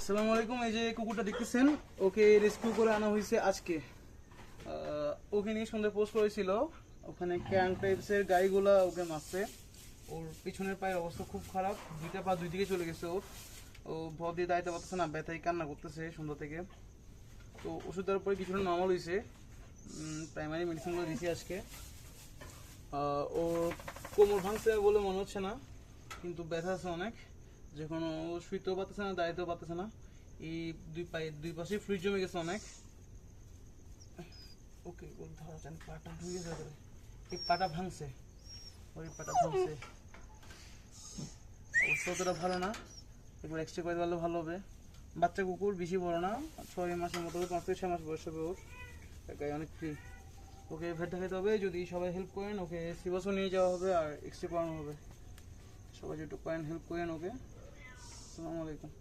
আসসালামু আলাইকুম। এই যে কুকুরটা দেখতেছেন, ওকে রেস্কিউ করে আনা হয়েছে আজকে। ওকে নিয়ে সন্ধ্যে পোস্ট করেছিল, ওখানে ক্যান টাইপসের গাইগুলা ওকে মারছে। ওর পিছনের পায়ের অবস্থা খুব খারাপ, দুইটা পা দুই দিকে চলে গেছে ওর। ও ভর দিয়ে দাঁড়াতে পারতেছে না, ব্যথায় কান্না করতেছে সন্ধ্যা থেকে। তো ওষুধ দেওয়ার পরে কিছুটা নর্মাল হয়েছে, প্রাইমারি মেডিসিনগুলো দিয়েছি আজকে। ওর কোমর ভাঙছে বলে মনে হচ্ছে না, কিন্তু ব্যথা আছে অনেক। যখন ও শুইতেও পারতেছে না, দাঁড়াতেও পারতেছে না, এই দুই পায়ের দুই পাশে ফ্লুইড জমে গেছে অনেক। ওকে ওর ধরা যান, পাটা ঢুকে যাবে, এই পাটা ভাঙছে, ওই পাটা ভাঙছে। অবস্থা অতটা ভালো না, একবার এক্সরে করে দিলে ভালো হবে। বাচ্চা কুকুর, বেশি বড় না, 6 মাসের মতো, 5 থেকে 6 মাস বয়স হবে ওর। গায়ে অনেক ফ্রি। ওকে ভেট দেখাতে হবে, যদি সবাই হেল্প করেন ওকে সিবাসও নিয়ে যাওয়া হবে আর এক্সরে করানো হবে। সবাই যেটুকু পারেন হেল্প করেন ওকে। আসসালামু আলাইকুম।